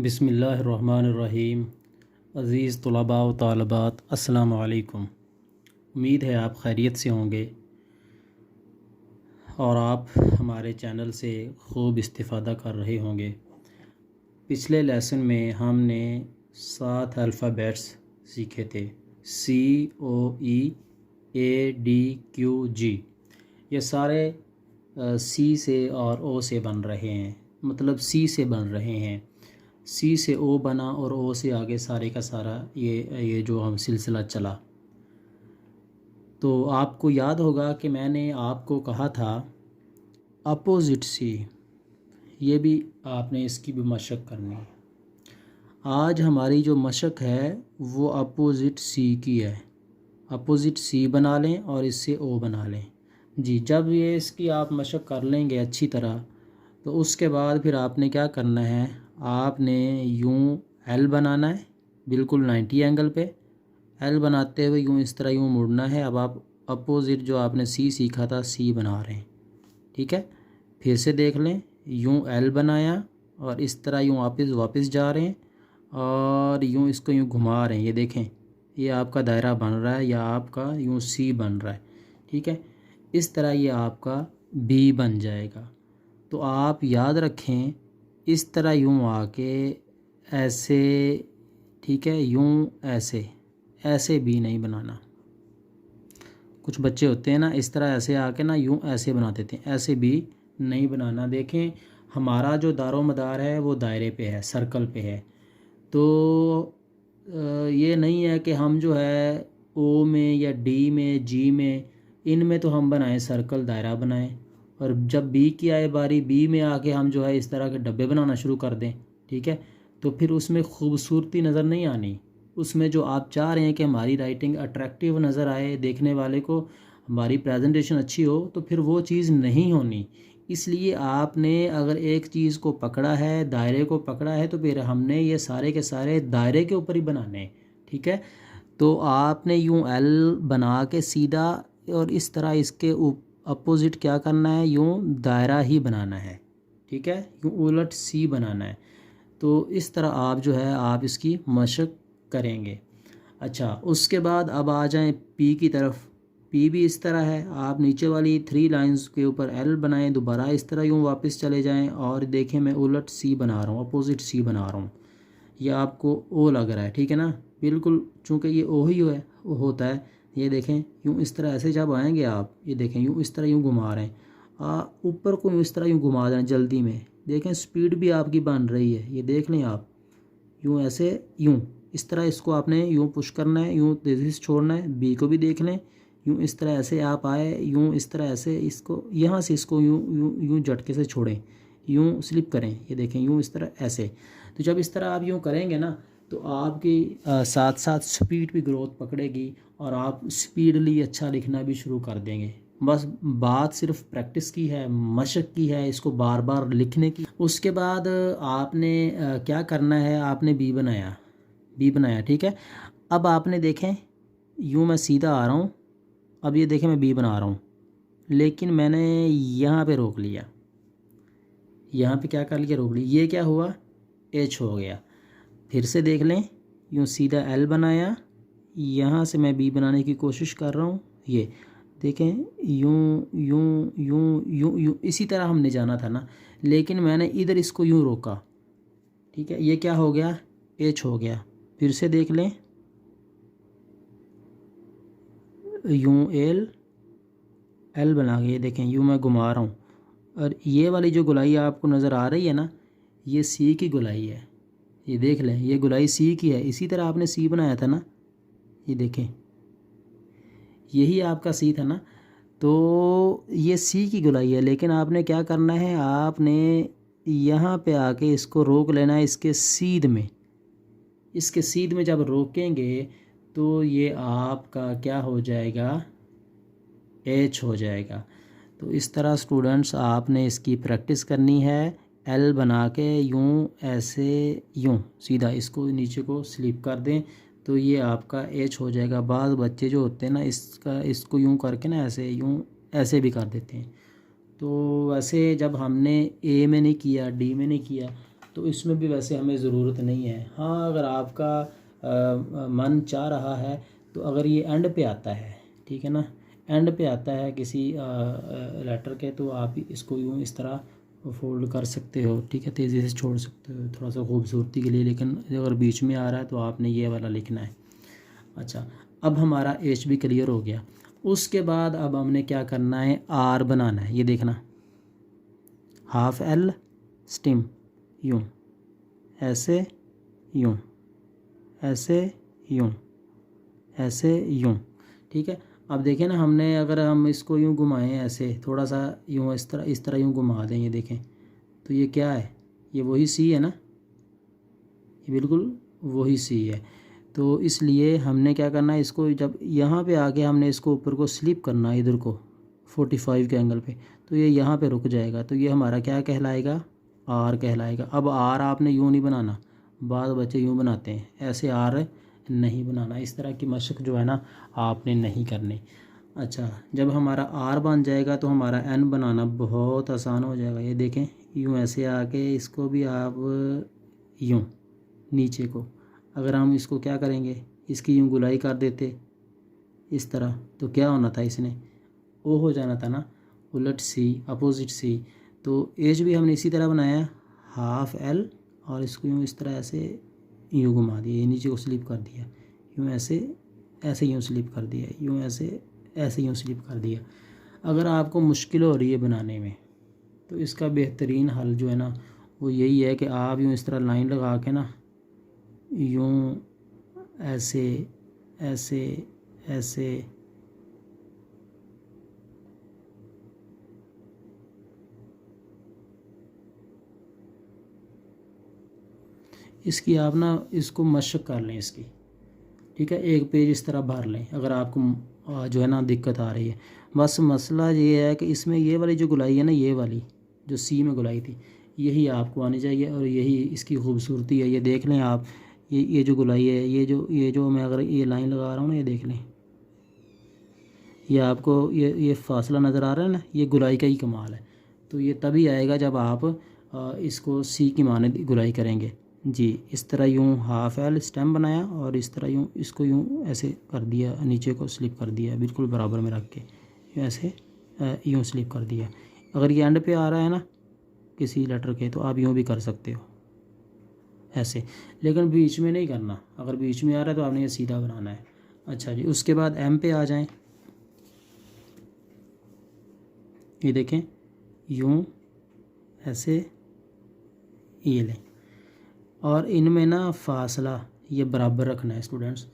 बिस्मिल्लाहिर्रहमानिर्रहीम। अज़ीज़ तलबा व तालिबात, अस्सलामु अलैकुम। उम्मीद है आप खैरियत से होंगे और आप हमारे चैनल से खूब इस्तिफ़ादा कर रहे होंगे। पिछले लेसन में हमने 7 अल्फ़ाबेट्स सीखे थे, COE ADQG। ये सारे सी से और ओ से बन रहे हैं, मतलब सी से बन रहे हैं। सी से ओ बना और ओ से आगे सारे का सारा ये जो हम सिलसिला चला। तो आपको याद होगा कि मैंने आपको कहा था अपोज़िट सी, ये भी आपने इसकी भी मशक करनी है। आज हमारी जो मशक है वो अपोज़िट सी की है। अपोज़िट सी बना लें और इससे ओ बना लें जी। जब ये इसकी आप मशक कर लेंगे अच्छी तरह, तो उसके बाद फिर आपने क्या करना है, आपने यूं एल बनाना है, बिल्कुल 90 एंगल पे एल बनाते हुए यूं इस तरह यूं मुड़ना है। अब आप अपोज़िट जो आपने सी सीखा था सी बना रहे हैं, ठीक है। फिर से देख लें, यूं एल बनाया और इस तरह यूं वापस जा रहे हैं और यूं इसको यूं घुमा रहे हैं। ये देखें, ये आपका दायरा बन रहा है या आपका यूं सी बन रहा है, ठीक है। इस तरह ये आपका बी बन जाएगा। तो आप याद रखें, इस तरह यूं आके ऐसे, ठीक है, यूं ऐसे बी नहीं बनाना। कुछ बच्चे होते हैं ना, इस तरह ऐसे आके ना यूं ऐसे बना देते हैं, ऐसे भी नहीं बनाना। देखें, हमारा जो दारो मदार है वो दायरे पे है, सर्कल पे है। तो ये नहीं है कि हम जो है ओ में या डी में जी में, इनमें तो हम बनाएं सर्कल, दायरा बनाएं, और जब बी की आए बारी, बी में आके हम जो है इस तरह के डब्बे बनाना शुरू कर दें, ठीक है। तो फिर उसमें खूबसूरती नज़र नहीं आनी। उसमें जो आप चाह रहे हैं कि हमारी राइटिंग अट्रैक्टिव नज़र आए देखने वाले को, हमारी प्रेजेंटेशन अच्छी हो, तो फिर वो चीज़ नहीं होनी। इसलिए आपने अगर एक चीज़ को पकड़ा है, दायरे को पकड़ा है, तो फिर हमने ये सारे के सारे दायरे के ऊपर ही बनाने, ठीक है। तो आपने यूं एल बना के सीधा और इस तरह इसके अपोजिट क्या करना है, यूं दायरा ही बनाना है, ठीक है, यूं उलट सी बनाना है। तो इस तरह आप जो है आप इसकी मशक करेंगे। अच्छा, उसके बाद अब आ जाएं पी की तरफ। पी भी इस तरह है, आप नीचे वाली 3 लाइंस के ऊपर एल बनाएं, दोबारा इस तरह यूं वापस चले जाएं और देखें मैं उलट सी बना रहा हूँ, अपोजिट सी बना रहा हूँ। यह आपको ओ लग रहा है, ठीक है ना, बिल्कुल, चूँकि ये ओ ही है, वो होता है। ये देखें, यूं इस तरह ऐसे जब आएंगे आप, ये देखें यूं इस तरह यूं घुमा रहे हैं, ऊपर को इस तरह यूं घुमा दें जल्दी में। देखें स्पीड भी आपकी बन रही है, ये देख लें आप, यूं ऐसे यूं इस तरह इसको आपने यूं पुश करना है, यूं तेज़ी से छोड़ना है। बी को भी देख लें, यूं इस तरह ऐसे आप आए, यूं इस तरह ऐसे इसको यहाँ से इसको यूं यूं यूं झटके से छोड़ें, यूं स्लिप करें। ये देखें यूं इस तरह ऐसे। तो जब इस तरह आप यूं करेंगे ना, तो आपकी साथ साथ स्पीड भी ग्रोथ पकड़ेगी और आप स्पीडली अच्छा लिखना भी शुरू कर देंगे। बस बात सिर्फ प्रैक्टिस की है, मशक की है, इसको बार बार लिखने की। उसके बाद आपने क्या करना है, आपने बी बनाया, ठीक है। अब आपने देखें, यूं मैं सीधा आ रहा हूँ, अब ये देखें मैं बी बना रहा हूँ, लेकिन मैंने यहाँ पे रोक लिया, यहाँ पे क्या कर लिया, रोक लिया। ये क्या हुआ, एच हो गया। फिर से देख लें, यूं सीधा एल बनाया, यहाँ से मैं बी बनाने की कोशिश कर रहा हूँ। ये देखें, यूं यूं यूं यूं यूं इसी तरह हमने जाना था ना, लेकिन मैंने इधर इसको यूं रोका, ठीक है। ये क्या हो गया, एच हो गया। फिर से देख लें, यूं एल बना के, ये देखें यूं मैं घुमा रहा हूँ, और ये वाली जो गुलाई आपको नज़र आ रही है ना, ये सी की गुलाई है। ये देख लें, ये गुलाई सी की है। इसी तरह आपने सी बनाया था ना, ये देखें, यही आपका सी था ना। तो ये सी की गुलाई है, लेकिन आपने क्या करना है, आपने यहाँ पे आके इसको रोक लेना है, इसके सीध में। इसके सीध में जब रोकेंगे तो ये आपका क्या हो जाएगा, एच हो जाएगा। तो इस तरह स्टूडेंट्स आपने इसकी प्रैक्टिस करनी है। एल बना के यूं ऐसे, यूं सीधा इसको नीचे को स्लिप कर दें, तो ये आपका एच हो जाएगा। बाज़ बच्चे जो होते हैं ना, इसको यूं करके ना ऐसे यूं ऐसे भी कर देते हैं। तो वैसे जब हमने ए में नहीं किया, डी में नहीं किया, तो इसमें भी वैसे हमें ज़रूरत नहीं है। हाँ, अगर आपका मन चाह रहा है तो अगर ये एंड पे आता है, ठीक है ना, एंड पे आता है किसी लेटर के, तो आप इसको यूँ इस तरह फोल्ड कर सकते हो, ठीक है, तेज़ी से छोड़ सकते हो थोड़ा सा खूबसूरती के लिए। लेकिन अगर बीच में आ रहा है तो आपने ये वाला लिखना है। अच्छा, अब हमारा एच भी क्लियर हो गया। उसके बाद अब हमने क्या करना है, आर बनाना है। ये देखना, हाफ एल स्टिम, यूँ ऐसे, यूँ ऐसे, यूँ ऐसे, यूँ, ठीक है। अब देखें ना, हमने अगर हम इसको यूँ घुमाएं ऐसे थोड़ा सा, यूँ इस तरह यूँ घुमा दें, ये देखें तो ये क्या है, ये वही सी है ना, ये बिल्कुल वही सी है। तो इसलिए हमने क्या करना है, इसको जब यहाँ पे आके हमने इसको ऊपर को स्लिप करना है इधर को 45 के एंगल पे, तो ये यहाँ पे रुक जाएगा। तो ये हमारा क्या कहलाएगा, आर कहलाएगा। अब आर आपने यूँ नहीं बनाना, बाद बच्चे यूँ बनाते हैं, ऐसे आर नहीं बनाना। इस तरह की मशक जो है ना आपने नहीं करनी। अच्छा, जब हमारा आर बन जाएगा तो हमारा एन बनाना बहुत आसान हो जाएगा। ये देखें, यूँ ऐसे आके इसको भी आप यूँ नीचे को, अगर हम इसको क्या करेंगे, इसकी यूँ गुलाई कर देते इस तरह, तो क्या होना था, इसने ओ हो जाना था ना, उलट सी, अपोजिट सी। तो एज भी हमने इसी तरह बनाया, हाफ एल, और इसको यूँ इस तरह ऐसे यूँ घुमा दिया, नीचे को स्लिप कर दिया, यूँ ऐसे ऐसे यूँ स्लिप कर दिया, यूँ ऐसे यूँ स्लिप कर दिया। अगर आपको मुश्किल हो रही है बनाने में तो इसका बेहतरीन हल जो है ना वो यही है कि आप यूँ इस तरह लाइन लगा के ना, यूँ ऐसे ऐसे ऐसे इसकी आप ना इसको मशक कर लें इसकी, ठीक है, एक पेज इस तरह भर लें अगर आपको जो है ना दिक्कत आ रही है। बस मसला ये है कि इसमें ये वाली जो गुलाई है ना, ये वाली जो सी में गुलाई थी, यही आपको आनी चाहिए और यही इसकी खूबसूरती है। ये देख लें आप, ये जो गुलाई है, ये जो मैं अगर ये लाइन लगा रहा हूँ ना, ये देख लें, ये आपको ये फासला नज़र आ रहा है ना, ये गुलाई का ही कमाल है। तो ये तभी आएगा जब आप इसको सी की माने गुलाई करेंगे जी। इस तरह यूँ हाफ एल स्टेम बनाया और इस तरह यूँ इसको यूँ ऐसे कर दिया, नीचे को स्लिप कर दिया बिल्कुल बराबर में रख के, ऐसे यूँ स्लिप कर दिया। अगर ये एंड पे आ रहा है ना किसी लेटर के, तो आप यूँ भी कर सकते हो ऐसे, लेकिन बीच में नहीं करना। अगर बीच में आ रहा है तो आपने ये सीधा बनाना है। अच्छा जी, उसके बाद एम पे आ जाएं। ये देखें, यूँ ऐसे ये लें, और इनमें ना फासला ये बराबर रखना है स्टूडेंट्स।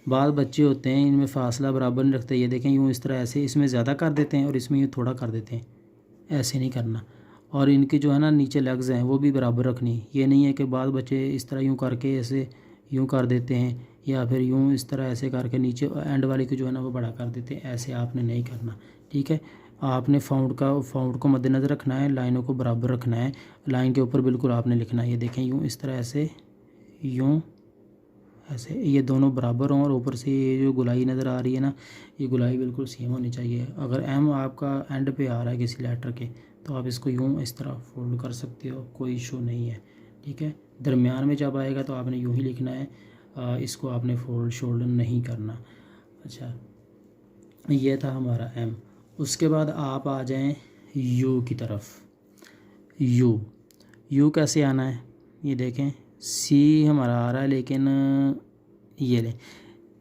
बाद बच्चे होते हैं इनमें फासला बराबर नहीं रखते। ये देखें, यूँ इस तरह ऐसे इसमें ज़्यादा कर देते हैं और इसमें यूँ थोड़ा कर देते हैं, ऐसे नहीं करना। और इनकी जो है ना नीचे लेग्स हैं वो भी बराबर रखनी। ये नहीं है कि बाद बच्चे इस तरह यूँ करके ऐसे यूँ कर देते हैं, या फिर यूँ इस तरह ऐसे करके नीचे एंड वाले की जो है ना वो बड़ा कर देते हैं। ऐसे आपने नहीं करना, ठीक है। आपने फाउंड को मद्देनज़र रखना है, लाइनों को बराबर रखना है, लाइन के ऊपर बिल्कुल आपने लिखना है। ये देखें, यूँ इस तरह ऐसे, यूँ ऐसे, ये दोनों बराबर हों और ऊपर से ये जो गुलाई नज़र आ रही है ना, ये गुलाई बिल्कुल सेम होनी चाहिए। अगर एम आपका एंड पे आ रहा है किसी लेटर के, तो आप इसको यूँ इस तरह फोल्ड कर सकते हो, कोई इशू नहीं है, ठीक है। दरमियान में जब आएगा तो आपने यूँ ही लिखना है, इसको आपने फोल्ड शोल्ड नहीं करना। अच्छा, ये था हमारा एम। उसके बाद आप आ जाएं यू की तरफ। यू कैसे आना है, ये देखें, सी हमारा आ रहा है, लेकिन ये लें,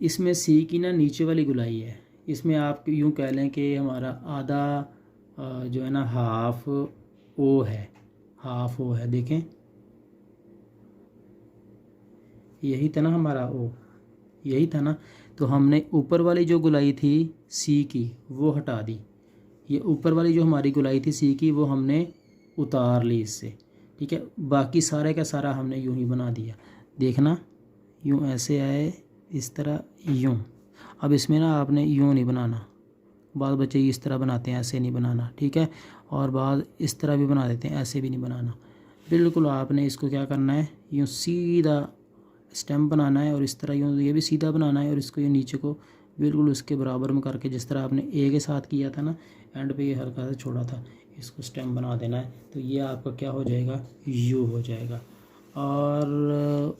इसमें सी की ना नीचे वाली गुलाई है। इसमें आप यूँ कह लें कि हमारा आधा जो है ना हाफ ओ है, हाफ ओ है। देखें, यही था ना हमारा ओ, यही था ना। तो हमने ऊपर वाली जो गुलाई थी सी की वो हटा दी, ये ऊपर वाली जो हमारी गुलाई थी सी की वो हमने उतार ली इससे, ठीक है। बाकी सारे का सारा हमने यूं ही बना दिया। देखना, यूं ऐसे आए इस तरह, यूं। अब इसमें ना आपने यूं नहीं बनाना, बाद बच्चे इस तरह बनाते हैं, ऐसे नहीं बनाना, ठीक है। और बाद इस तरह भी बना देते हैं, ऐसे भी नहीं बनाना। बिल्कुल आपने इसको क्या करना है, यूँ सीधा स्टेम बनाना है और इस तरह यूँ ये भी सीधा बनाना है और इसको ये नीचे को बिल्कुल उसके बराबर में करके, जिस तरह आपने ए के साथ किया था ना एंड पे, ये हल्का सा छोड़ा था, इसको स्टेम बना देना है। तो ये आपका क्या हो जाएगा, यू हो जाएगा। और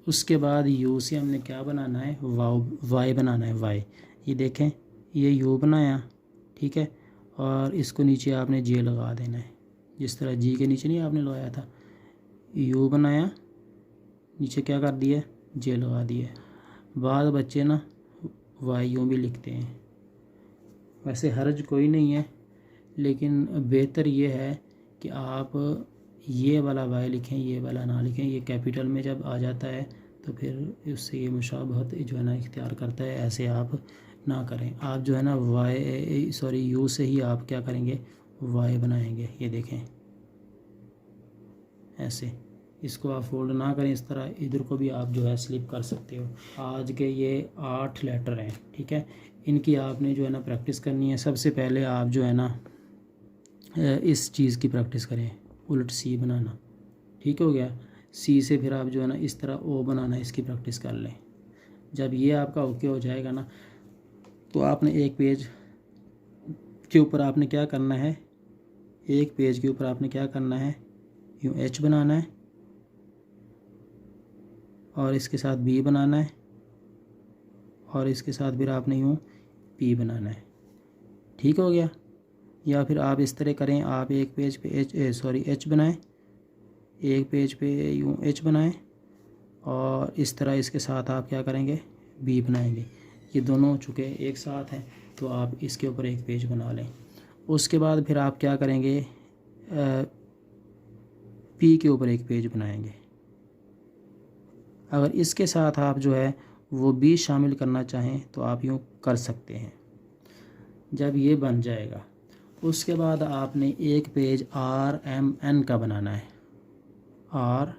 उसके बाद यू से हमने क्या बनाना है, वाई बनाना है, वाई। ये देखें, ये यू बनाया, ठीक है, और इसको नीचे आपने जे लगा देना है, जिस तरह जी के नीचे नहीं आपने लगाया था, यू बनाया, नीचे क्या कर दिया, जे लगा दिया। बाद बच्चे ना वाई यूँ भी लिखते हैं, वैसे हर्ज कोई नहीं है, लेकिन बेहतर ये है कि आप ये वाला वाई लिखें, ये वाला ना लिखें। ये कैपिटल में जब आ जाता है तो फिर उससे ये मुशाबहत जो है ना इख्तियार करता है, ऐसे आप ना करें। आप जो है ना यू से ही आप क्या करेंगे, वाई बनाएंगे। ये देखें ऐसे, इसको आप फोल्ड ना करें इस तरह, इधर को भी आप जो है स्लिप कर सकते हो। आज के ये 8 लेटर हैं, ठीक है, इनकी आपने जो है ना प्रैक्टिस करनी है। सबसे पहले आप जो है ना इस चीज़ की प्रैक्टिस करें, उलट सी बनाना, ठीक हो गया। सी से फिर आप जो है ना इस तरह ओ बनाना, इसकी प्रैक्टिस कर लें। जब ये आपका ओके हो जाएगा ना, तो आपने एक पेज के ऊपर आपने क्या करना है, एक पेज के ऊपर आपने क्या करना है, यूँ एच बनाना है और इसके साथ बी बनाना है और इसके साथ फिर आपने यूँ पी बनाना है, ठीक हो गया। या फिर आप इस तरह करें, आप एक पेज पे एच बनाएं, एक पेज पे यूँ एच बनाएं और इस तरह इसके साथ आप क्या करेंगे, बी बनाएंगे। ये दोनों चूँकि एक साथ हैं तो आप इसके ऊपर एक पेज बना लें। उसके बाद फिर आप क्या करेंगे, पी के ऊपर एक पेज बनाएंगे। अगर इसके साथ आप जो है वो बी शामिल करना चाहें तो आप यूँ कर सकते हैं। जब ये बन जाएगा, उसके बाद आपने एक पेज RMN का बनाना है, RMN,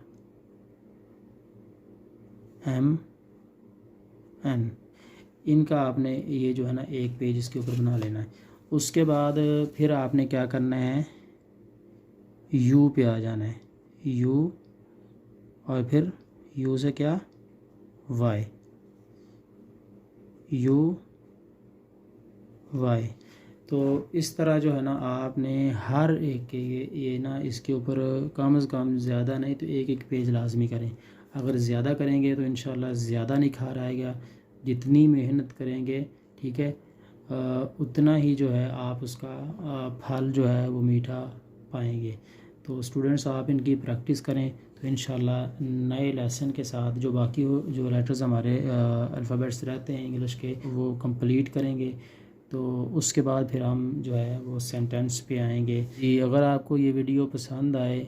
इनका आपने ये जो है ना एक पेज इसके ऊपर बना लेना है। उसके बाद फिर आपने क्या करना है, यू पे आ जाना है, यू, और फिर यू से क्या, वाई, यू वाई। तो इस तरह जो है ना आपने हर एक के ये ना इसके ऊपर कम से कम ज़्यादा नहीं तो एक एक पेज लाजमी करें। अगर ज़्यादा करेंगे तो इंशाल्लाह ज़्यादा निखार आएगा। जितनी मेहनत करेंगे, ठीक है, उतना ही जो है आप उसका फल जो है वो मीठा पाएंगे। तो स्टूडेंट्स आप इनकी प्रैक्टिस करें तो इंशाल्लाह नए लेसन के साथ जो बाकी जो लेटर्स हमारे अल्फ़ाबेट्स रहते हैं इंग्लिश के, वो कंप्लीट करेंगे। तो उसके बाद फिर हम जो है वो सेंटेंस पे आएंगे। जी, अगर आपको ये वीडियो पसंद आए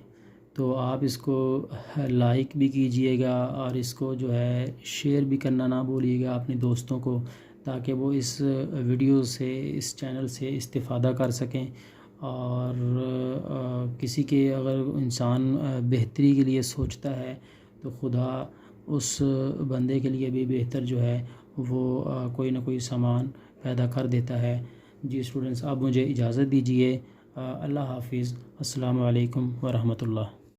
तो आप इसको लाइक भी कीजिएगा और इसको जो है शेयर भी करना ना भूलिएगा अपने दोस्तों को, ताकि वो इस वीडियो से, इस चैनल से इस्तिफ़ादा कर सकें। और किसी के अगर इंसान बेहतरी के लिए सोचता है तो खुदा उस बंदे के लिए भी बेहतर जो है वो कोई ना कोई सामान पैदा कर देता है। जी स्टूडेंट्स, अब मुझे इजाज़त दीजिए। अल्लाह हाफिज़। अस्सलामु अलैकुम व रहमतुल्लाह।